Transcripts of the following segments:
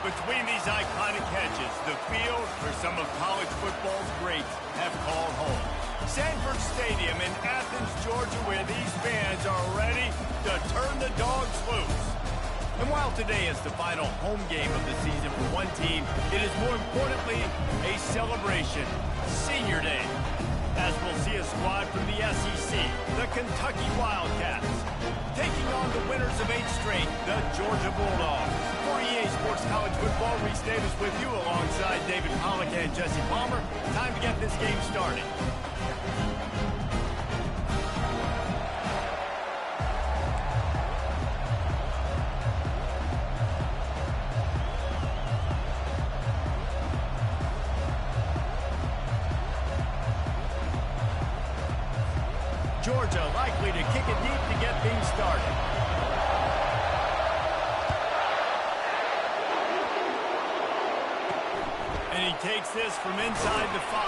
Between these iconic hedges, the field where some of college football's greats have called home. Sanford Stadium in Athens, Georgia, where these fans are ready to turn the dogs loose. And while today is the final home game of the season for one team, it is more importantly a celebration, Senior Day, as we'll see a squad from the SEC, the Kentucky Wildcats, taking on the winners of 8 straight, the Georgia Bulldogs. For EA Sports College Football, Reese Davis with you alongside David Pollack and Jesse Palmer. Time to get this game started. Georgia likely to kick it deep to get things started. And he takes this from inside the 5.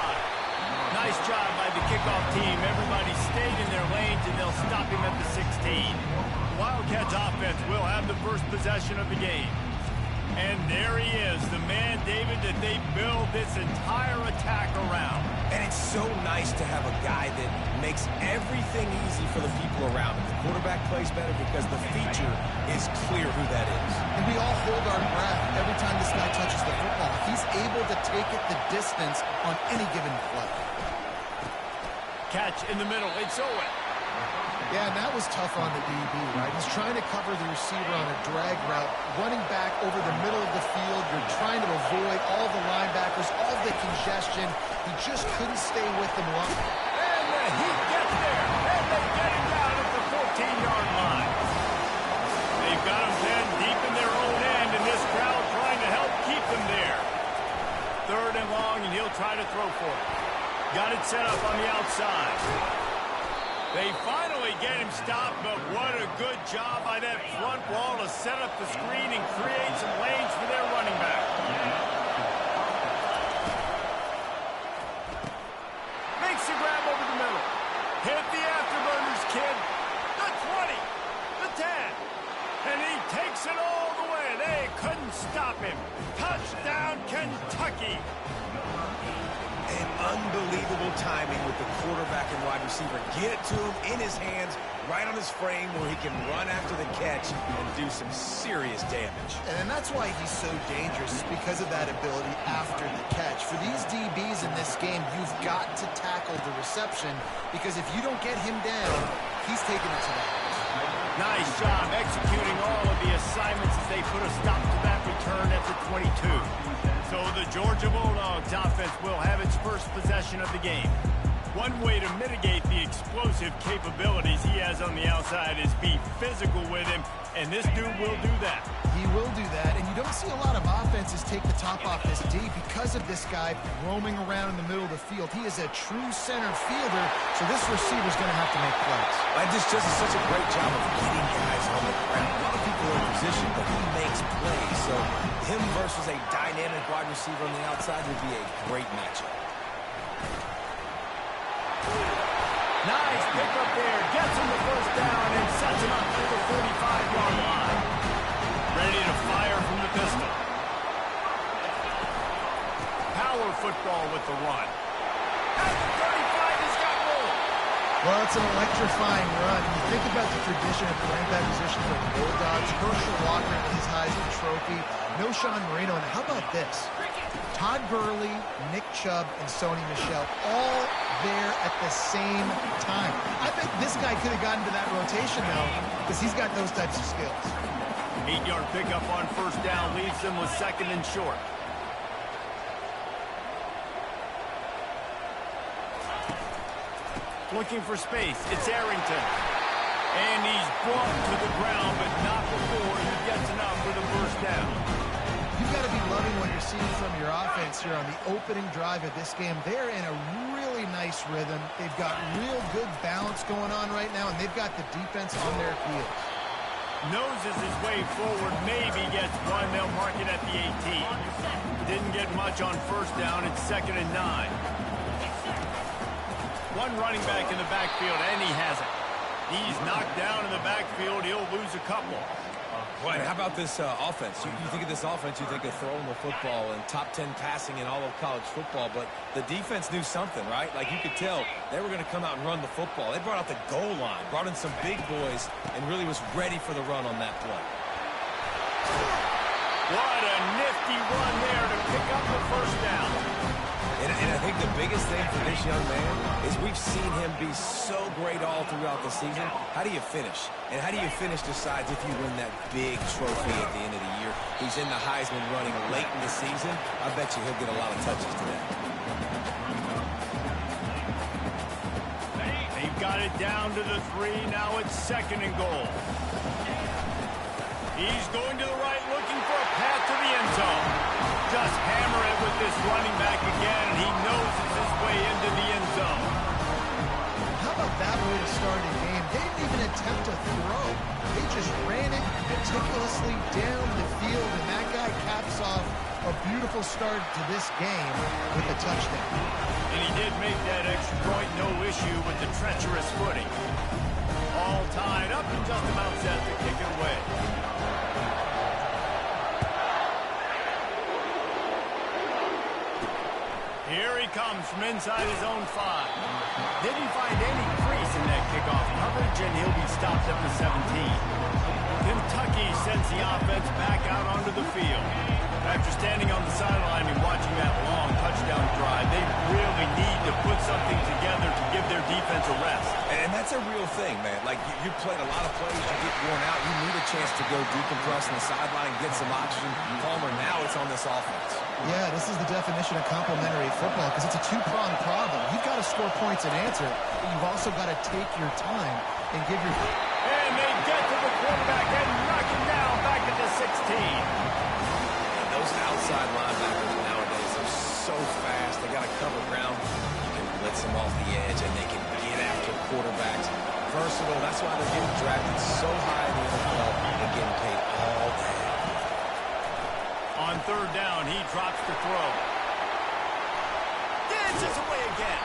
Nice job by the kickoff team. Everybody stayed in their lanes, and they'll stop him at the 16. Wildcats offense will have the first possession of the game. And there he is, the man, David, that they build this entire attack around. And it's so nice to have a guy that makes everything easy for the people around him. The quarterback plays better because the feature is clear who that is. And we all hold our breath every time this guy touches the football. He's able to take it the distance on any given play. Catch in the middle, it's Owen. Yeah, and that was tough on the DB, right? He's trying to cover the receiver on a drag route, running back over the middle of the field. You're trying to avoid all the linebackers, all the congestion. He just couldn't stay with them long. And the Heat gets there, and they get him down at the 14-yard line. They've got him then deep in their own end, and this crowd trying to help keep them there. 3rd and long, and he'll try to throw for it. Got it set up on the outside. They finally get him stopped, but what a good job by that front wall to set up the screen and create some lanes for their running back. Makes the grab over the middle. Hit the afterburners, kid. The 20, the 10, and he takes it all the way. They couldn't stop him. Touchdown, Kentucky. And unbelievable timing with the quarterback and wide receiver. Get it to him in his hands, right on his frame where he can run after the catch and do some serious damage. And that's why he's so dangerous, is because of that ability after the catch. For these DBs in this game, you've got to tackle the reception, because if you don't get him down, he's taking it to the house. Nice job executing all of the assignments as they put a stop to that return at the 22. So the Georgia Bulldogs offense will have its first possession of the game. One way to mitigate the explosive capabilities he has on the outside is be physical with him, and this dude will do that. He will do that, and you don't see a lot of offenses take the top off this D because of this guy roaming around in the middle of the field. He is a true center fielder, so this receiver's going to have to make plays. And this just is such a great job of getting guys on the ground. A lot of people are in position, but he makes plays. So him versus a dynamic wide receiver on the outside would be a great matchup. Nice pickup there. Gets him the first down and sets him up to the 45-yard line. Ready to fire from the pistol. Power football with the run. At the 35, he's got room. Well, it's an electrifying run. You think about the tradition of the running back position for the Bulldogs. Herschel Walker and his Heisman Trophy. No Sean Marino. And how about this? Todd Gurley, Nick Chubb, and Sony Michel all there at the same time. I bet this guy could have gotten to that rotation, though, because he's got those types of skills. 8-yard pickup on first down leaves them with 2nd and short. Looking for space. It's Arrington. And he's brought to the ground, but not before he gets enough for the first down. You've got to be loving what you're seeing from your offense here on the opening drive of this game. They're in a really nice rhythm. They've got real good balance going on right now, and they've got the defense on their heels. Noses his way forward, maybe gets one. They'll mark it at the 18. Didn't get much on first down. It's 2nd and 9. One running back in the backfield, and he has it. He's knocked down in the backfield. He'll lose a couple. Well, and how about this offense? You think of this offense, you think of throwing the football and top 10 passing in all of college football, but the defense knew something, right? Like you could tell they were going to come out and run the football. They brought out the goal line, brought in some big boys, and really was ready for the run on that play. What a nifty run there to pick up the first down. And I think the biggest thing for this young man is we've seen him be so great all throughout the season. How do you finish? And how do you finish decides if you win that big trophy at the end of the year. He's in the Heisman running late in the season. I bet you he'll get a lot of touches today. They've got it down to the 3. Now it's 2nd and goal. He's going to the right, looking for a path to the end zone. Just hammer it with this running back again, and he knows it's his way into the end zone. How about that way to start a game? They didn't even attempt to throw. They just ran it meticulously down the field, and that guy caps off a beautiful start to this game with a touchdown. And he did make that extra point, no issue with the treacherous footing. All tied up and just about set to kick it away. Here he comes from inside his own 5. Didn't find any crease in that kickoff coverage, and he'll be stopped at the 17. Kentucky sends the offense back out onto the field. After standing on the sideline and watching that long touchdown drive, they really need to put something together to give their defense a rest. And that's a real thing, man. Like, you played a lot of plays, you get worn out. You need a chance to go decompress on the sideline, get some oxygen. Palmer, now it's on this offense. Yeah, this is the definition of complementary football because it's a two-pronged problem. You've got to score points and answer, but you've also got to take your time and give your... And they get to the quarterback and knock him down back at the 16. And those outside linebackers nowadays are so fast. They got to cover ground. You can blitz them off the edge, and they can get after quarterbacks. Versatile. That's why they're getting drafted so high in the NFL and getting paid all day. On 3rd down, he drops the throw. Dances away again.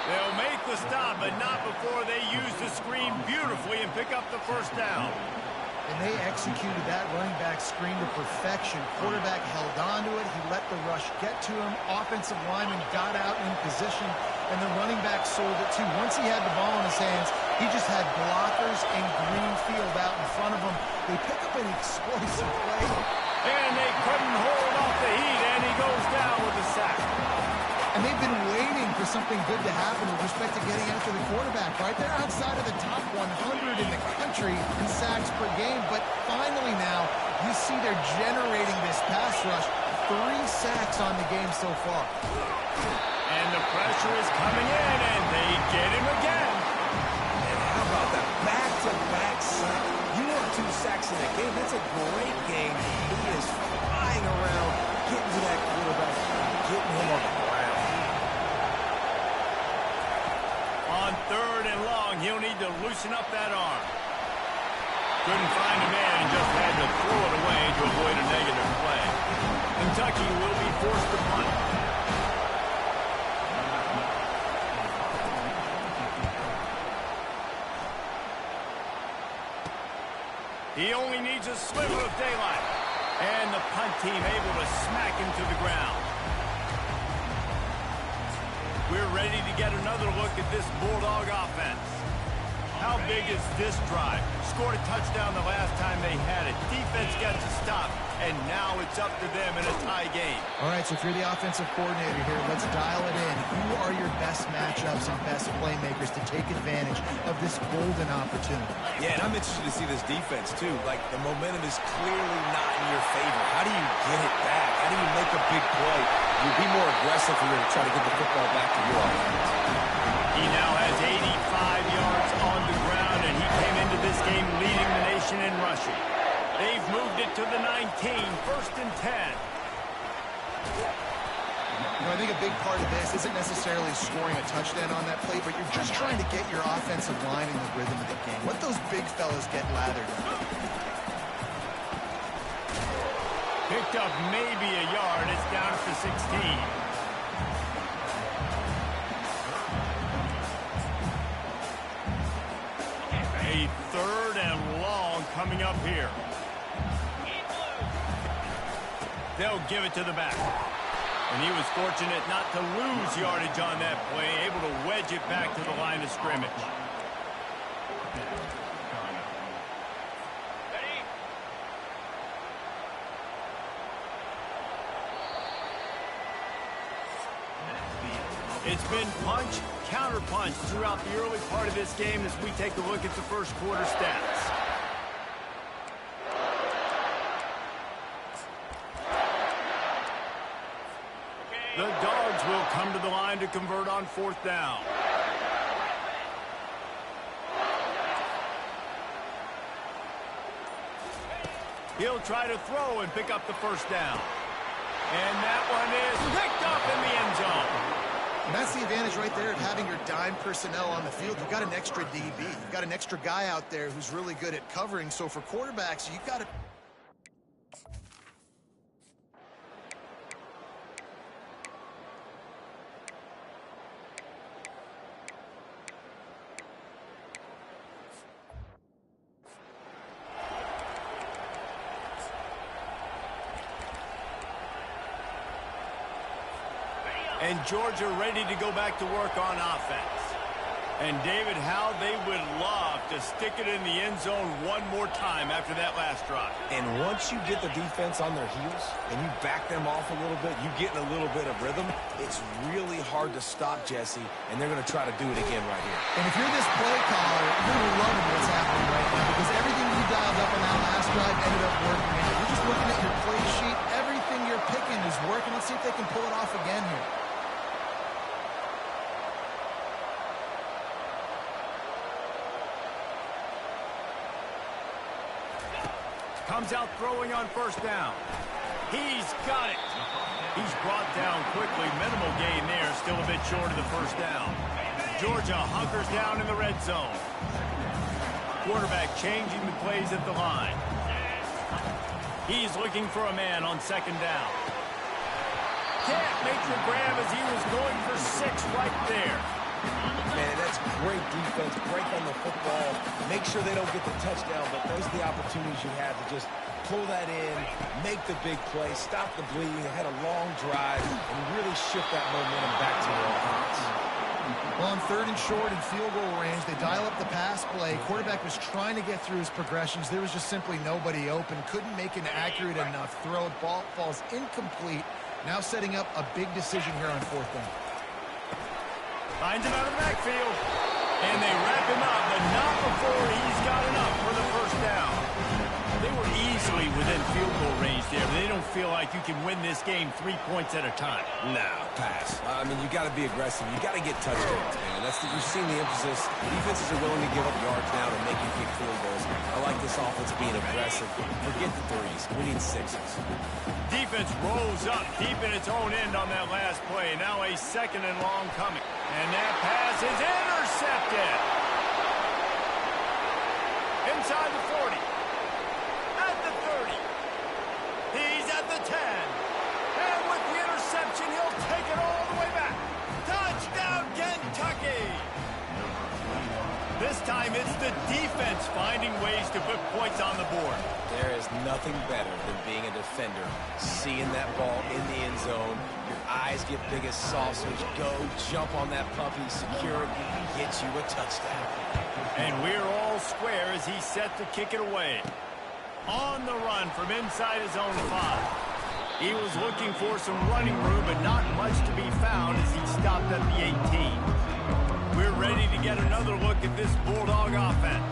They'll make the stop, but not before they use the screen beautifully and pick up the first down. And they executed that running back screen to perfection. Quarterback held on to it. He let the rush get to him. Offensive lineman got out in position, and the running back sold it too. Once he had the ball in his hands, he just had blockers and green field out in front of him. They pick up an explosive play. And they couldn't hold off the heat, and he goes down with a sack. And they've been waiting for something good to happen with respect to getting after the quarterback, right? They're outside of the top 100 in the country in sacks per game, but finally now you see they're generating this pass rush. 3 sacks on the game so far. And the pressure is coming in, and they get him again. And how about that back-to-back sack? You want 2 sacks in a game. That's a great game. He is flying around, getting to that quarterback, getting him on the ground. On 3rd and long, he'll need to loosen up that arm. Couldn't find a man and just had to throw it away to avoid a negative play. Kentucky will be forced to punt. He only needs a sliver of daylight. And the punt team able to smack him to the ground. We're ready to get another look at this Bulldog offense. How big is this drive? Scored a touchdown the last time they had it. Defense got to stop, and now it's up to them in a tie game. All right, so if you're the offensive coordinator here, let's dial it in. Who are your best matchups and best playmakers to take advantage of this golden opportunity? Yeah, and I'm interested to see this defense, too. Like, the momentum is clearly not in your favor. How do you get it back? How do you make a big play? You'd be more aggressive here to try to get the football back to your offense. He now has 85 yards on the ground, and he came into this game leading the nation in rushing. They've moved it to the 19, 1st and 10. You know, I think a big part of this isn't necessarily scoring a touchdown on that play, but you're just trying to get your offensive line in the rhythm of the game. Let those big fellas get lathered up. Picked up maybe a yard. It's down at the 16. A 3rd and long coming up here. They'll give it to the back. And he was fortunate not to lose yardage on that play, able to wedge it back to the line of scrimmage. It's been punch, counter-punch throughout the early part of this game as we take a look at the first quarter stats. The Dogs will come to the line to convert on 4th down. He'll try to throw and pick up the first down. And that one is picked up in the end zone. And that's the advantage right there of having your dime personnel on the field. You've got an extra DB. You've got an extra guy out there who's really good at covering. So for quarterbacks, you've got to... And Georgia ready to go back to work on offense. And David, how they would love to stick it in the end zone one more time after that last drive. And once you get the defense on their heels and you back them off a little bit, you get in a little bit of rhythm, it's really hard to stop, Jesse, and they're going to try to do it again right here. And if you're this play caller, you're loving what's happening right now because everything you dialed up on that last drive ended up working out. You're just looking at your play sheet. Everything you're picking is working. Let's see if they can pull it off again here. Comes out throwing on 1st down. He's got it. He's brought down quickly. Minimal gain there. Still a bit short of the 1st down. Georgia hunkers down in the red zone. Quarterback changing the plays at the line. He's looking for a man on 2nd down. Can't make the grab as he was going for 6 right there. Man, that's great defense. Break on the football. Make sure they don't get the touchdown, but those are the opportunities you have to just pull that in, make the big play, stop the bleeding, had a long drive, and really shift that momentum back to your offense. Well, on 3rd and short and field goal range, they dial up the pass play. Quarterback was trying to get through his progressions. There was just simply nobody open. Couldn't make an accurate enough throw. Ball falls incomplete. Now setting up a big decision here on 4th down. Finds him out of the backfield. And they wrap him up, but not before he's got enough for the 1st down. They were easily within field goal range there. They don't feel like you can win this game 3 points at a time. No, pass. I mean, you got to be aggressive. You got to get touchdowns, man. You've seen the emphasis. Defenses are willing to give up yards now to make you kick field goals. I like this offense being aggressive. Forget the 3s. We need 6s. Defense rolls up deep in its own end on that last play. Now a 2nd and long coming. And that pass is intercepted. Inside the 40. At the 30. He's at the 10. And with the interception, he'll take it all the way back. Touchdown, Kentucky. This time it's the defense finding ways to put points on the board. There is nothing better than being a defender, seeing that ball in the end zone. Your eyes get big as saucers. Go, jump on that puppy, secure it, get you a touchdown. And we're all square as he's set to kick it away. On the run from inside his own 5. He was looking for some running room, but not much to be found as he stopped at the 18. We're ready to get another look at this Bulldog offense.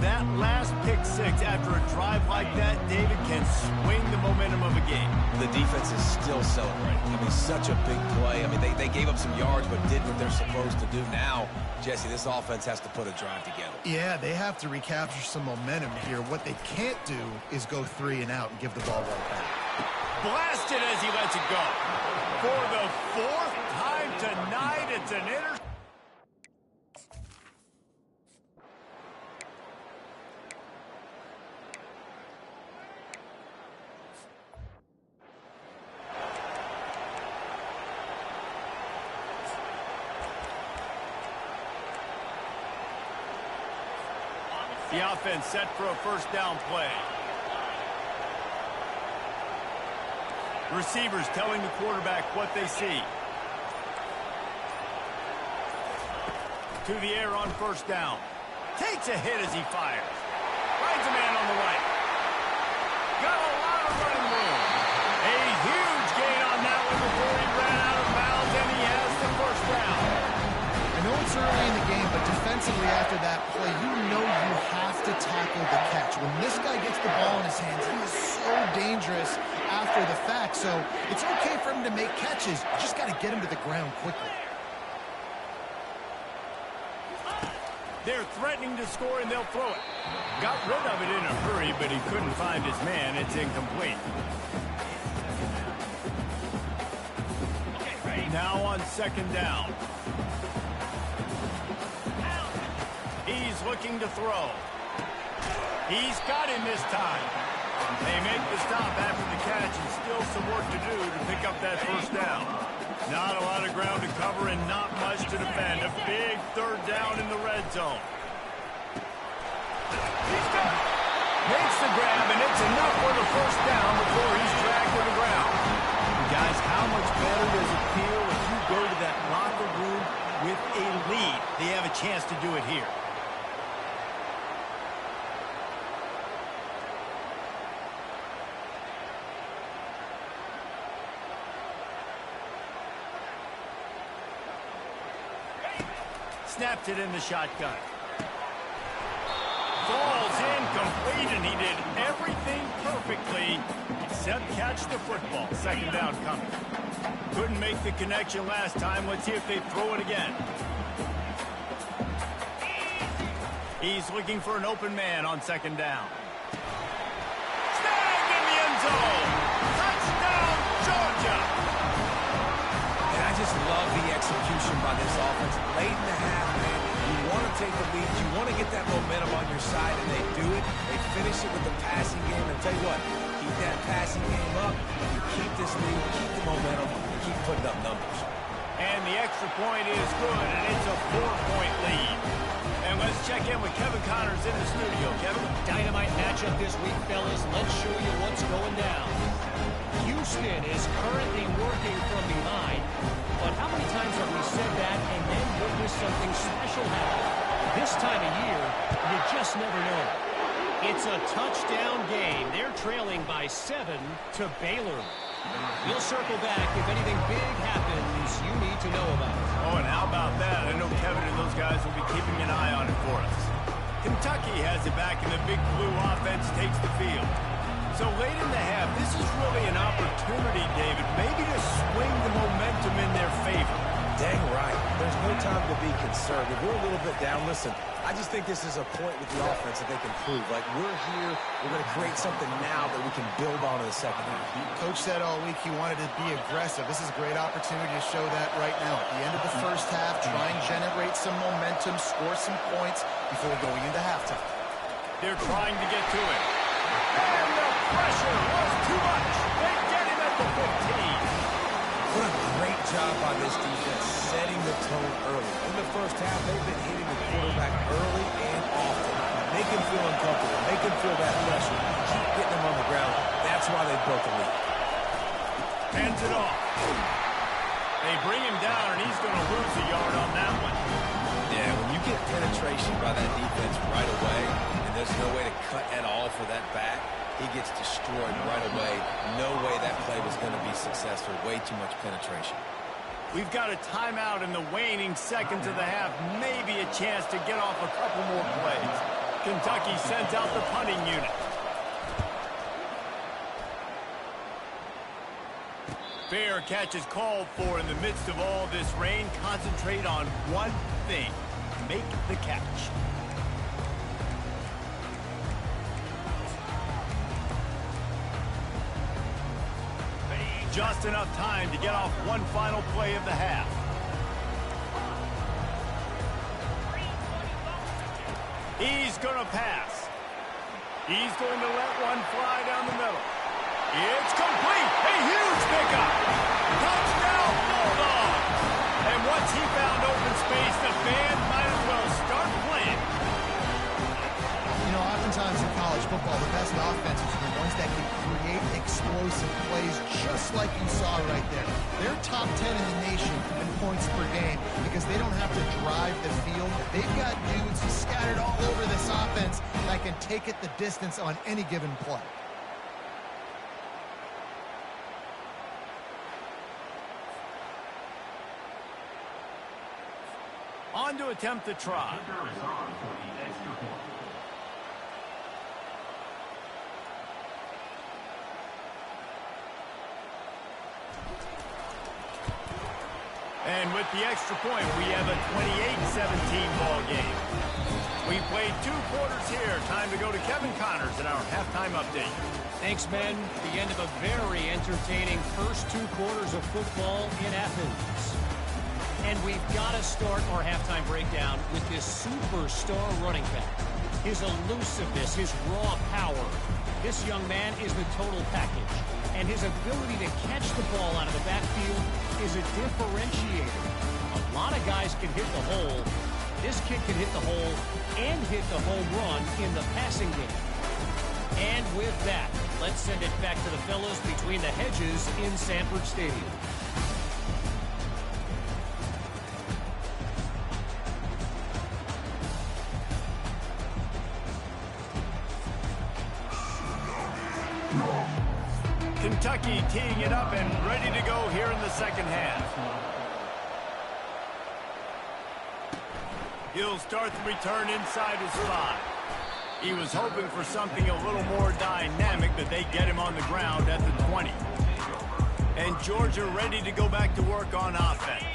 That last pick 6 after a drive like that, David, can swing the momentum of a game. The defense is still celebrating. I mean, such a big play. I mean, they gave up some yards but did what they're supposed to do. Now, Jesse, this offense has to put a drive together. Yeah, they have to recapture some momentum here. What they can't do is go 3 and out and give the ball right back. Blasted as he lets it go. For the 4th time tonight, it's an interception. The offense set for a 1st down play. Receivers telling the quarterback what they see. To the air on first down. Takes a hit as he fires. Finds a man on the right. Got a lot of running room. A huge gain on that one before he ran out of bounds, and he has the first down. I know it's early in the game, but defensively after that play, you know you have to tackle the catch. When this guy gets the ball in his hands, he is so dangerous after the fact. So it's okay for him to make catches. You just got to get him to the ground quickly. They're threatening to score, and they'll throw it. Got rid of it in a hurry, but he couldn't find his man. It's incomplete. Now on second down. He's looking to throw. He's got him this time. They make the stop after the catch, and still some work to do to pick up that first down. Not a lot of ground to cover and not much to defend. A big third down in the red zone. He's got it. Makes the grab, and it's enough for the first down before he's dragged to the ground. Guys, how much better does it feel if you go to that locker room with a lead? They have a chance to do it here. Snapped it in the shotgun. Falls incomplete, and he did everything perfectly except catch the football. Second down coming. Couldn't make the connection last time. Let's see if they throw it again. He's looking for an open man on second down. Snagged in the end zone. Touchdown, Georgia. And I just love the execution by this offense. Late in the half, man, you want to take the lead. You want to get that momentum on your side, and they do it. They finish it with the passing game. And tell you what, keep that passing game up. You keep this lead, keep the momentum, and keep putting up numbers. And the extra point is good, and it's a 4-point lead. And let's check in with Kevin Connors in the studio. Kevin? Dynamite matchup this week, fellas. Let's show you what's going down. Houston is currently working from behind, but how many times have we said that and then witnessed something special happen? This time of year, you just never know. It's a touchdown game. They're trailing by 7 to Baylor. We'll circle back if anything big happens you need to know about. Oh, and how about that? I know Kevin and those guys will be keeping an eye on it for us. Kentucky has it back, and the big blue offense takes the field. So late in the half, this is really an opportunity, David, maybe to swing the momentum in their favor. Dang right. There's no time to be concerned. If we're a little bit down, listen, I just think this is a point with the offense that they can prove. Like, we're here, we're going to create something now that we can build on in the second half. Coach said all week he wanted to be aggressive. This is a great opportunity to show that right now. At the end of the first half, try and generate some momentum, score some points before going into halftime. They're trying to get to it. And the pressure was too much. They get him at the 15. What a great job by this defense setting the tone early. In the first half, they've been hitting the quarterback early and often. Make him feel uncomfortable. Make him feel that pressure. Keep getting him on the ground. That's why they broke the lead. Hands it off. They bring him down, and he's going to lose a yard on that one. Yeah, when you get penetration by that defense right away, and there's no way to cut at all for that back, he gets destroyed right away. No way that play was going to be successful. Way too much penetration. We've got a timeout in the waning seconds of the half. Maybe a chance to get off a couple more plays. Kentucky sends out the punting unit. Fair catch is called for in the midst of all this rain. Concentrate on one thing. Make the catch. Just enough time to get off one final play of the half. He's going to pass. He's going to let one fly down the middle. It's complete. A huge pickup. Touchdown, Bulldog. And once he found open space, the band might as well start playing. You know, after Oftentimes in college football, the best offenses are the ones that can create explosive plays, just like you saw right there. They're top 10 in the nation in points per game because they don't have to drive the field. They've got dudes scattered all over this offense that can take it the distance on any given play. On to attempt the try. And with the extra point, we have a 28-17 ball game. We played 2 quarters here. Time to go to Kevin Connors in our halftime update. Thanks, men. The end of a very entertaining first 2 quarters of football in Athens. And we've got to start our halftime breakdown with this superstar running back. His elusiveness, his raw power. This young man is the total package. And his ability to catch the ball out of the backfield is a differentiator. A lot of guys can hit the hole. This kid can hit the hole and hit the home run in the passing game. And with that, let's send it back to the fellas between the hedges in Sanford Stadium. Kentucky teeing it up and ready to go here in the second half. He'll start the return inside his 5. He was hoping for something a little more dynamic, but they get him on the ground at the 20. And Georgia ready to go back to work on offense.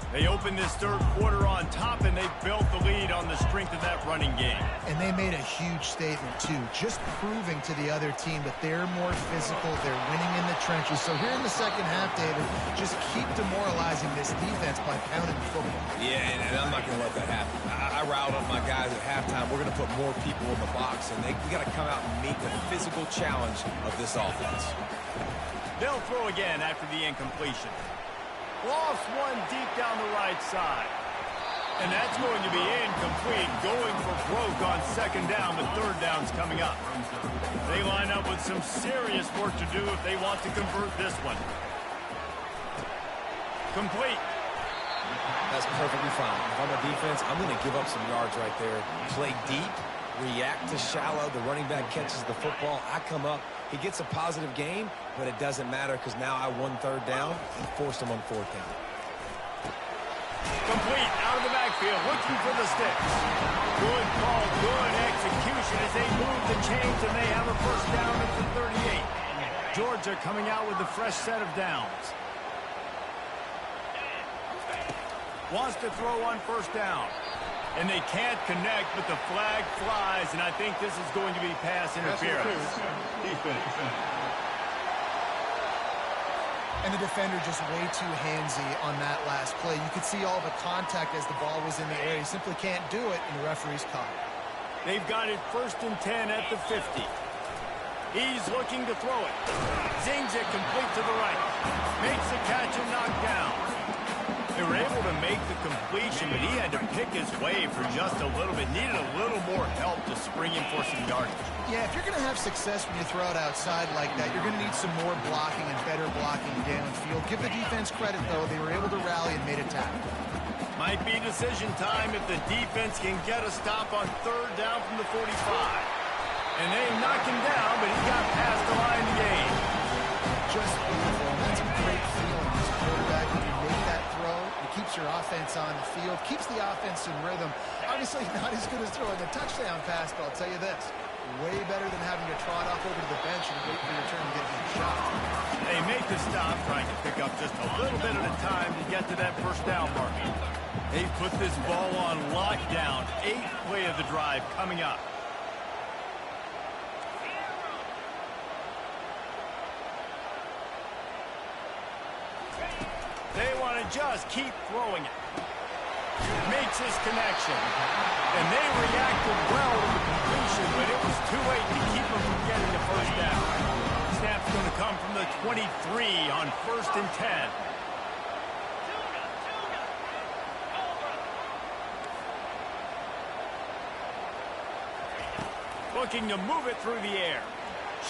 They opened this third quarter on top, and they built the lead on the strength of that running game. And they made a huge statement, too, just proving to the other team that they're more physical, they're winning in the trenches. So here in the second half, David, just keep demoralizing this defense by pounding the football. Yeah, and I'm not going to let that happen. I riled up my guys at halftime. We're going to put more people in the box, and we got to come out and meet the physical challenge of this offense. They'll throw again after the incompletion. Lost one deep down the right side. And that's going to be incomplete. Going for broke on second down, but third down's coming up. They line up with some serious work to do if they want to convert this one. Complete. That's perfectly fine. If I'm a defense, I'm going to give up some yards right there. Play deep, react to shallow. The running back catches the football. I come up. He gets a positive gain, but it doesn't matter because now I won third down and forced him on fourth down. Complete out of the backfield, looking for the sticks. Good call, good execution as they move the chains, and they have a first down at the 38. Georgia coming out with a fresh set of downs. Wants to throw on first down. And they can't connect, but the flag flies, and I think this is going to be pass interference. And the defender just way too handsy on that last play. You could see all the contact as the ball was in the air. He simply can't do it, and the referee's caught it. They've got it 1st and 10 at the 50. He's looking to throw it. Zings it complete to the right. Makes the catch and knocked down. They were able to make the completion, but he had to pick his way for just a little bit. Needed a little more help to spring him for some yardage. Yeah, if you're going to have success when you throw it outside like that, you're going to need some more blocking and better blocking downfield. Give the defense credit, though. They were able to rally and made a tackle. Might be decision time if the defense can get a stop on third down from the 45. And they knocked him down, but he got past the line of the game. Just beautiful. That's a great feeling as a quarterback when you make that throw. It keeps your offense on the field, keeps the offense in rhythm. Obviously not as good as throwing a touchdown pass, but I'll tell you this, way better than having to trot off over to the bench and wait for your turn to get a shot. They make the stop, trying to pick up just a little bit at a time to get to that first down mark. They've put this ball on lockdown. 8th play of the drive coming up. They want to just keep throwing it. Makes his connection. And they reacted well to the completion, but it was too late to keep them from getting the first down. Snap's going to come from the 23 on 1st and 10. Looking to move it through the air.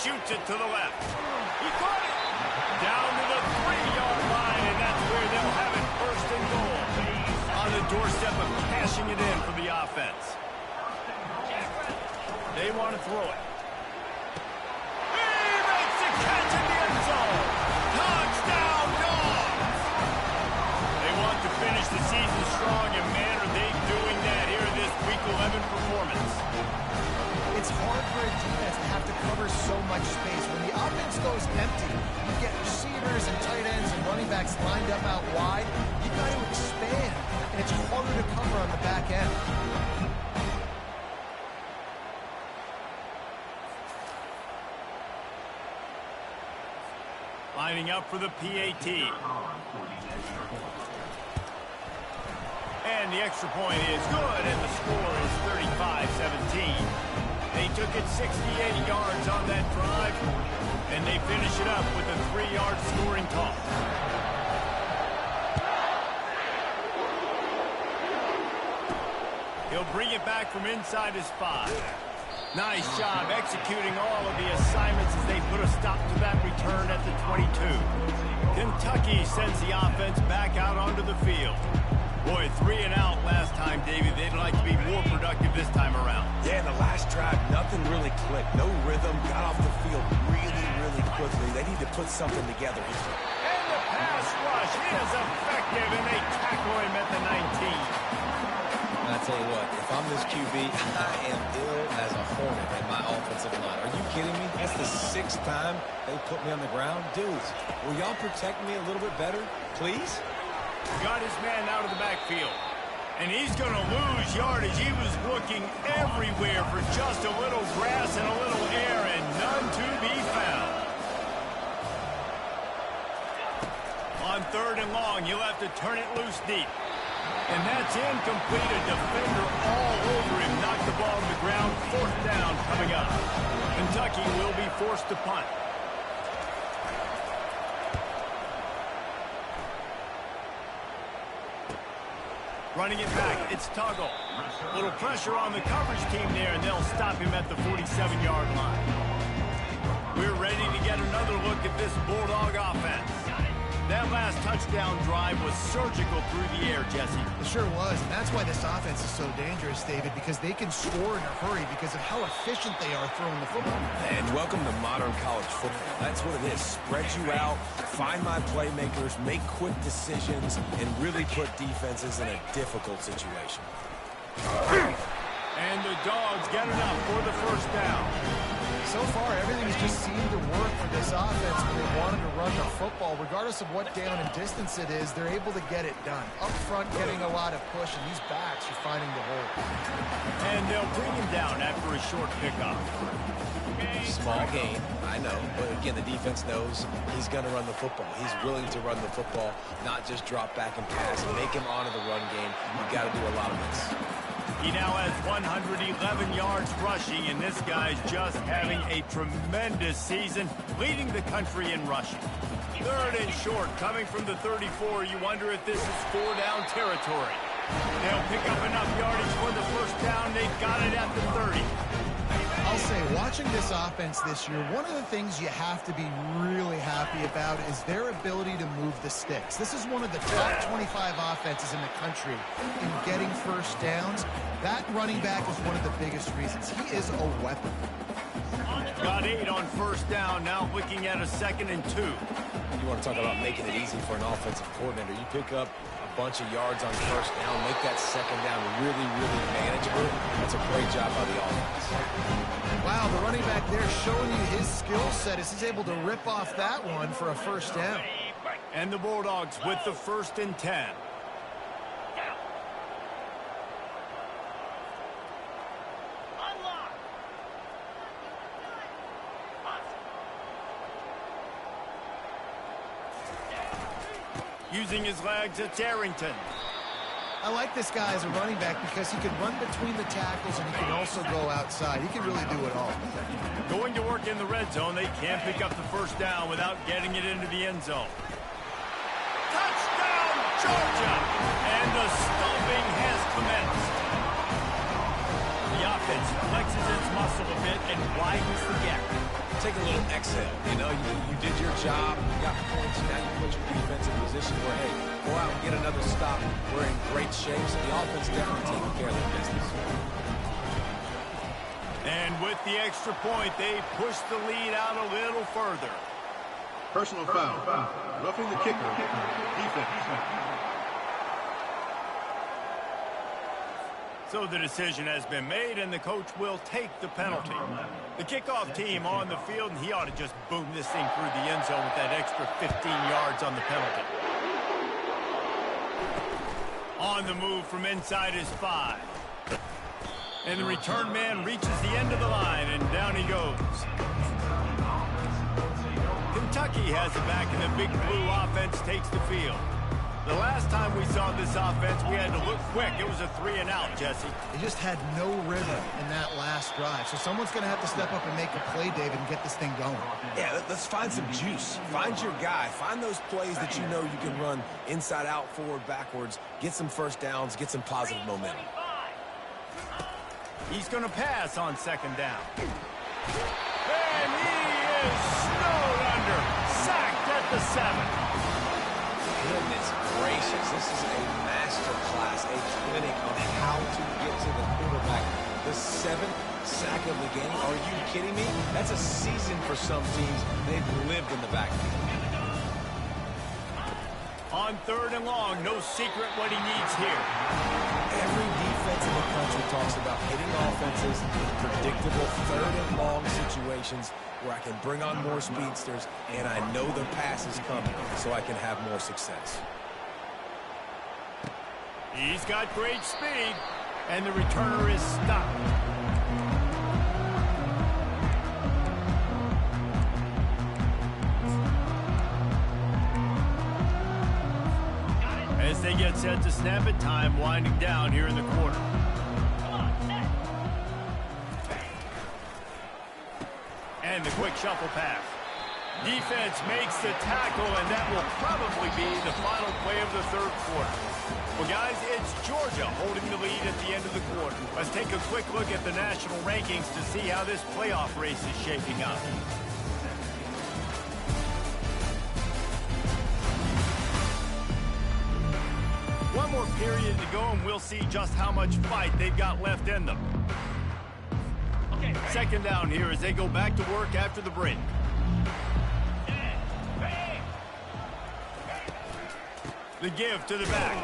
Shoots it to the left. He caught it. Down to the 3-yard line, and that's where they'll have it first and goal. On the doorstep of cashing it in for the offense. They want to throw it. He makes the catch in the end zone. Touchdown, Dogs! They want to finish the season strong, and man, are they doing that here in this Week 11 performance. It's hard for a defense to have to cover so much space. When the offense goes empty, you get receivers and tight ends and running backs lined up out wide. You've got to expand, and it's harder to cover on the back end. Lining up for the PAT. And the extra point is good, and the score is 35-17. They took it 68 yards on that drive, and they finish it up with a 3-yard scoring toss. He'll bring it back from inside his 5. Nice job executing all of the assignments as they put a stop to that return at the 22. Kentucky sends the offense back out onto the field. Boy, 3 and out last time, Davey. They'd like to be more productive this time around. Yeah, in the last drive, nothing really clicked. No rhythm, got off the field really, really quickly. They need to put something together. And the pass rush is effective, and they tackle him at the 19. And I tell you what, if I'm this QB, I am ill as a hornet in my offensive line. Are you kidding me? That's the 6th time they put me on the ground. Dudes, will y'all protect me a little bit better, please? Got his man out of the backfield. And he's going to lose yardage. He was looking everywhere for just a little grass and a little air, and none to be found. On 3rd and long, he'll have to turn it loose deep. And that's incomplete. A defender all over him. Knocked the ball to the ground. 4th down coming up. Kentucky will be forced to punt. Running it back, it's Tuggle. A little pressure on the coverage team there, and they'll stop him at the 47-yard line. We're ready to get another look at this Bulldog offense. That last touchdown drive was surgical through the air, Jesse. It sure was, and that's why this offense is so dangerous, David, because they can score in a hurry because of how efficient they are throwing the football. And welcome to modern college football. That's what it is. Spread you out, find my playmakers, make quick decisions, and really put defenses in a difficult situation. And the Dogs get enough for the 1st down. So far, everything's just seemed to work for this offense when they wanted to run the football. Regardless of what down and distance it is, they're able to get it done. Up front, getting a lot of push, and these backs are finding the hole. And they'll bring him down after a short pickup. Small gain, I know, but again, the defense knows he's going to run the football. He's willing to run the football, not just drop back and pass. Make him honor the run game. You've got to do a lot of this. He now has 111 yards rushing, and this guy's just having a tremendous season, leading the country in rushing. 3rd and short, coming from the 34. You wonder if this is 4-down territory. They'll pick up enough yardage for the 1st down. They've got it at the 30. I'll say, watching this offense this year, one of the things you have to be really happy about is their ability to move the sticks. This is one of the top 25 offenses in the country in getting 1st downs. That running back is one of the biggest reasons. He is a weapon. Got 8 on 1st down, now looking at a 2nd and 2. You want to talk about making it easy for an offensive coordinator. You pick up a bunch of yards on 1st down, make that 2nd down really, really manageable. That's a great job by the offense. Wow, the running back there showing you his skill set as he's able to rip off that one for a 1st down. And the Bulldogs with the 1st and 10. Using his legs, it's Arrington. I like this guy as a running back because he can run between the tackles and he can also go outside. He can really do it all. Going to work in the red zone. They can't pick up the 1st down without getting it into the end zone. Touchdown, Georgia! And the stomping has commenced. The offense flexes its muscle a bit and widens the gap. Take a little exhale. You did your job. You got points. Now you put your defense in a position where, hey, go out and get another stop. We're in great shape, so the offense definitely taking care of their business. And with the extra point, they push the lead out a little further. Personal foul. Roughing the kicker. Defense. So the decision has been made, and the coach will take the penalty. The kickoff team on the field, and he ought to just boom this thing through the end zone with that extra 15 yards on the penalty. On the move from inside his 5. And the return man reaches the end of the line, and down he goes. Kentucky has it back, and the Big Blue offense takes the field. The last time we saw this offense, we had to look quick. It was a 3-and-out, Jesse. They just had no rhythm in that last drive. So someone's going to have to step up and make a play, David, and get this thing going. Yeah, let's find some juice. Find your guy. Find those plays that you know you can run inside out, forward, backwards. Get some first downs. Get some positive momentum. He's going to pass on second down. And he is snowed under. Sacked at the 7. Goodness gracious, this is a master class, a clinic on how to get to the quarterback. The 7th sack of the game. Are you kidding me? That's a season for some teams. They've lived in the backfield. On 3rd and long, no secret what he needs here. Every defense in the country talks about hitting offenses in predictable 3rd and long situations where I can bring on more speedsters and I know the pass is coming so I can have more success. He's got great speed, and the returner is stopped. As they get set to snap it, time winding down here in the quarter. And the quick shuffle pass. Defense makes the tackle, and that will probably be the final play of the 3rd quarter. Well, guys, it's Georgia holding the lead at the end of the quarter. Let's take a quick look at the national rankings to see how this playoff race is shaping up. One more period to go, and we'll see just how much fight they've got left in them. Second down here as they go back to work after the break. The give to the back.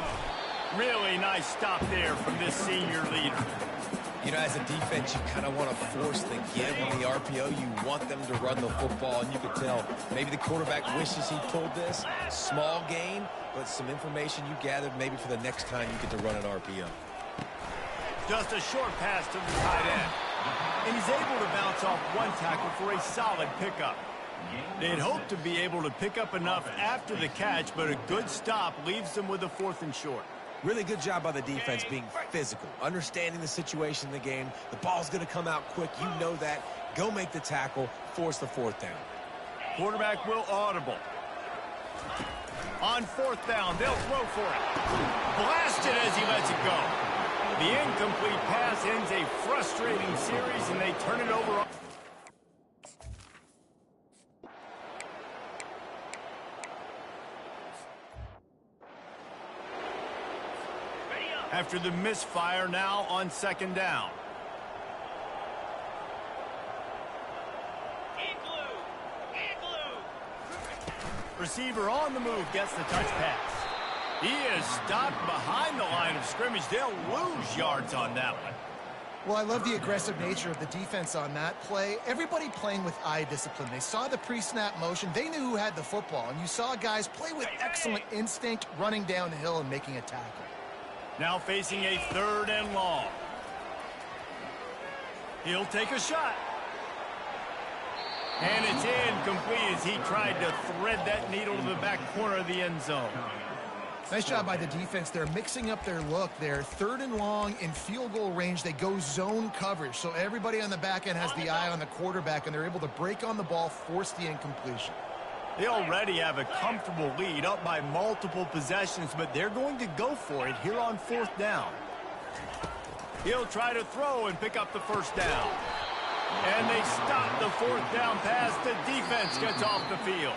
Really nice stop there from this senior leader. As a defense, you kind of want to force the give on the RPO. You want them to run the football, and you can tell maybe the quarterback wishes he pulled this. Small gain, but some information you gathered maybe for the next time you get to run an RPO. Just a short pass to the tight end. And he's able to bounce off one tackle for a solid pickup. They'd hope to be able to pick up enough after the catch, but a good stop leaves them with a 4th and short. Really good job by the defense being physical, understanding the situation in the game. The ball's going to come out quick. You know that. Go make the tackle, force the 4th down. Quarterback will audible. On 4th down, they'll throw for it. Blasted as he lets it go. The incomplete pass ends a frustrating series, and they turn it over. After the misfire, now on 2nd down. Receiver on the move gets the touch pass. He is stopped behind the line of scrimmage. They'll lose yards on that one. Well, I love the aggressive nature of the defense on that play. Everybody playing with eye discipline. They saw the pre-snap motion. They knew who had the football. And you saw guys play with excellent instinct, running downhill and making a tackle. Now facing a 3rd and long. He'll take a shot. And it's incomplete as he tried to thread that needle to the back corner of the end zone. Nice job by the defense. They're mixing up their look. They're 3rd and long in field goal range. They go zone coverage. So everybody on the back end has the eye on the quarterback, and they're able to break on the ball, force the incompletion. They already have a comfortable lead up by multiple possessions, but they're going to go for it here on 4th down. He'll try to throw and pick up the 1st down. And they stop the fourth down pass. The defense gets off the field.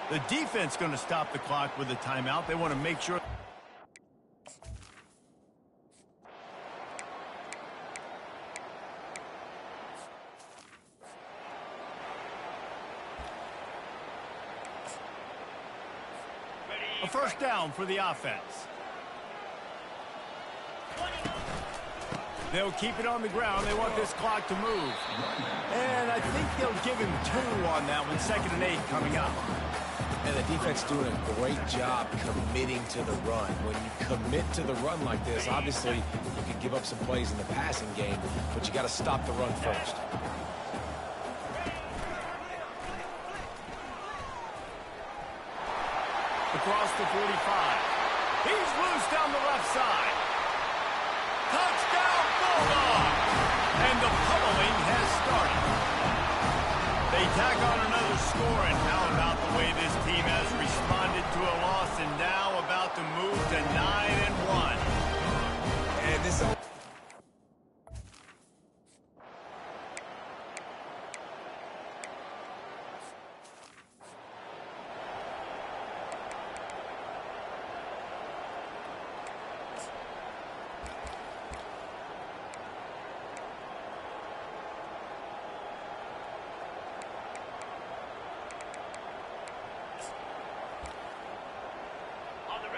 The defense going to stop the clock with a timeout. They want to make sure. A first down for the offense. They'll keep it on the ground. They want this clock to move. And I think they'll give him 2 on that one. 2nd and 8 coming up. And the defense doing a great job committing to the run. When you commit to the run like this, obviously you can give up some plays in the passing game, but you got to stop the run first. Across the 45. He's loose down the left side. Touchdown, Bulldogs! And the pummeling has started. They tack on another score, and how about the way this team has responded to a loss and now about to move to 9-1. And this...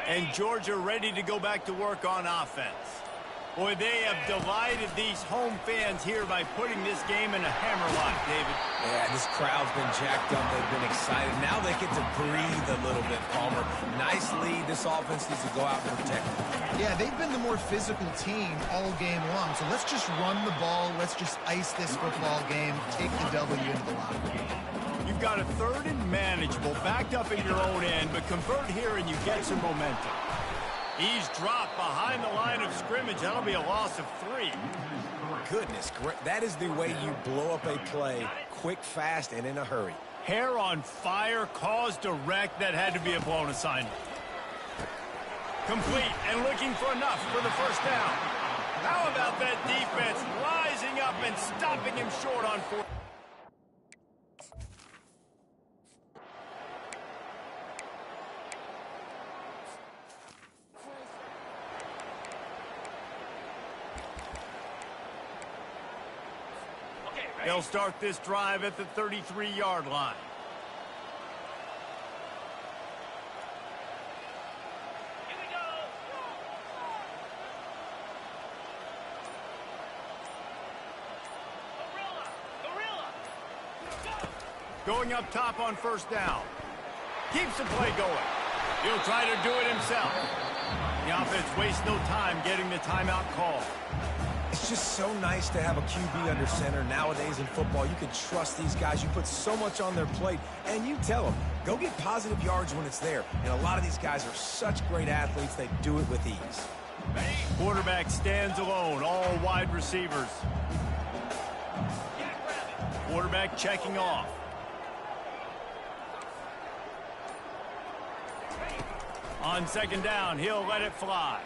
And Georgia ready to go back to work on offense. Boy, they have delighted these home fans here by putting this game in a hammerlock, David. Yeah, this crowd's been jacked up. They've been excited. Now they get to breathe a little bit, Palmer. Nice lead. This offense needs to go out and protect it. Yeah, they've been the more physical team all game long. So let's just run the ball. Let's just ice this football game. Take the W into the locker room. You've got a 3rd and manageable, backed up in your own end, but convert here and you get some momentum. He's dropped behind the line of scrimmage. That'll be a loss of 3. Goodness, that is the way you blow up a play, quick, fast, and in a hurry. Hair on fire, cause direct. That had to be a blown assignment. Complete and looking for enough for the first down. How about that defense rising up and stopping him short on 4? They'll start this drive at the 33-yard line. Here we go. Gorilla. Going up top on first down. Keeps the play going. He'll try to do it himself. The offense wastes no time getting the timeout call. It's just so nice to have a QB under center. Nowadays in football, you can trust these guys. You put so much on their plate, and you tell them, go get positive yards when it's there. And a lot of these guys are such great athletes, they do it with ease. Quarterback stands alone, all wide receivers. Quarterback checking off. On 2nd down, he'll let it fly.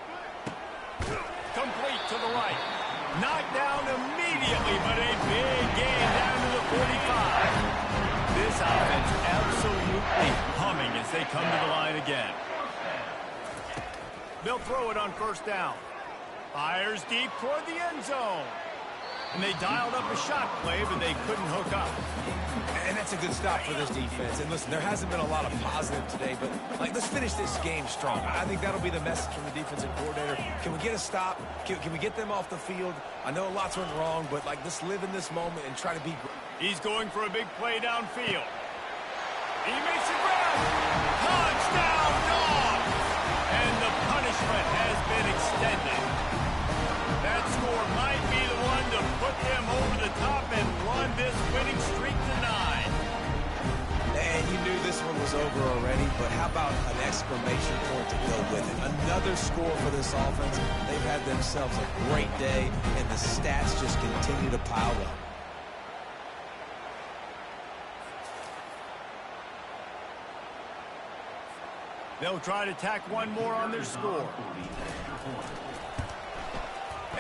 Complete to the right. Knocked down immediately, but a big gain down to the 45. This offense absolutely humming as they come to the line again. They'll throw it on first down. Fires deep toward the end zone. And they dialed up a shot play, but they couldn't hook up. And that's a good stop for this defense. And listen, there hasn't been a lot of positive today, but let's finish this game strong. I think that'll be the message from the defensive coordinator. Can we get a stop? Can we get them off the field? I know lots went wrong, but let's live in this moment and try to be great. He's going for a big play downfield. He makes a grab. Touchdown, Dogs! And the punishment has been extended. That score might be the one to put them over the top and run this winning streak to 9. And you knew this one was over already, but how about an exclamation point to go with it? Another score for this offense. They've had themselves a great day, and the stats just continue to pile up. They'll try to tack one more on their score.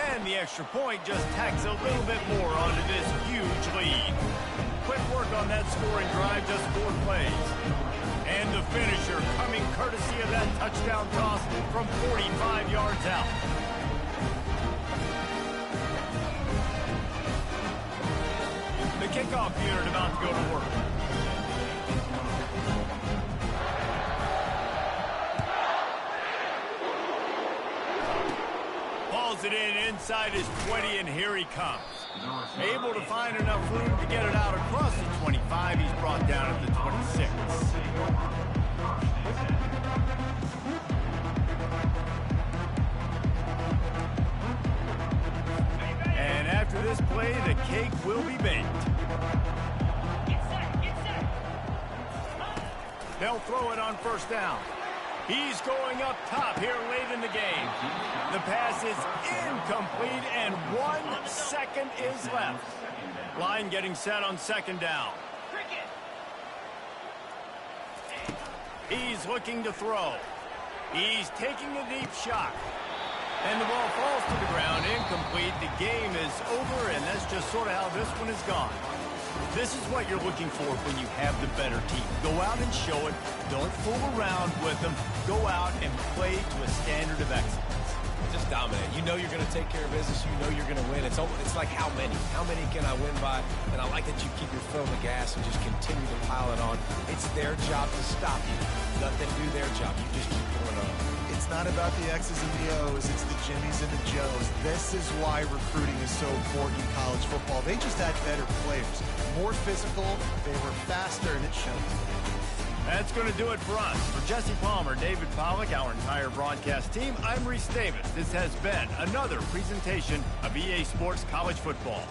And the extra point just tacks a little bit more onto this huge lead. that scoring drive, just 4 plays. And the finisher coming courtesy of that touchdown toss from 45 yards out. The kickoff unit about to go to work. Hauls it in inside his 20, and here he comes. Able to find enough room to get it out across the 25. He's brought down at the 26. And after this play, the cake will be baked. They'll throw it on first down. He's going up top here late in the game. The pass is incomplete, and 1 second is left. Line getting set on second down. He's looking to throw. He's taking a deep shot. And the ball falls to the ground, incomplete. The game is over, and that's just sort of how this one is gone. This is what you're looking for when you have the better team. Go out and show it. Don't fool around with them. Go out and play to a standard of excellence. Just dominate. You know you're going to take care of business. You know you're going to win. It's like how many? How many can I win by? And I like that you keep your foot on the gas and just continue to pile it on. It's their job to stop you. Let them do their job. You just keep going on. It's not about the X's and the O's, it's the Jimmies and the Joes. This is why recruiting is so important in college football. They just had better players, more physical, they were faster, and it shows. That's going to do it for us. For Jesse Palmer, David Pollack, our entire broadcast team, I'm Reese Davis. This has been another presentation of EA Sports College Football.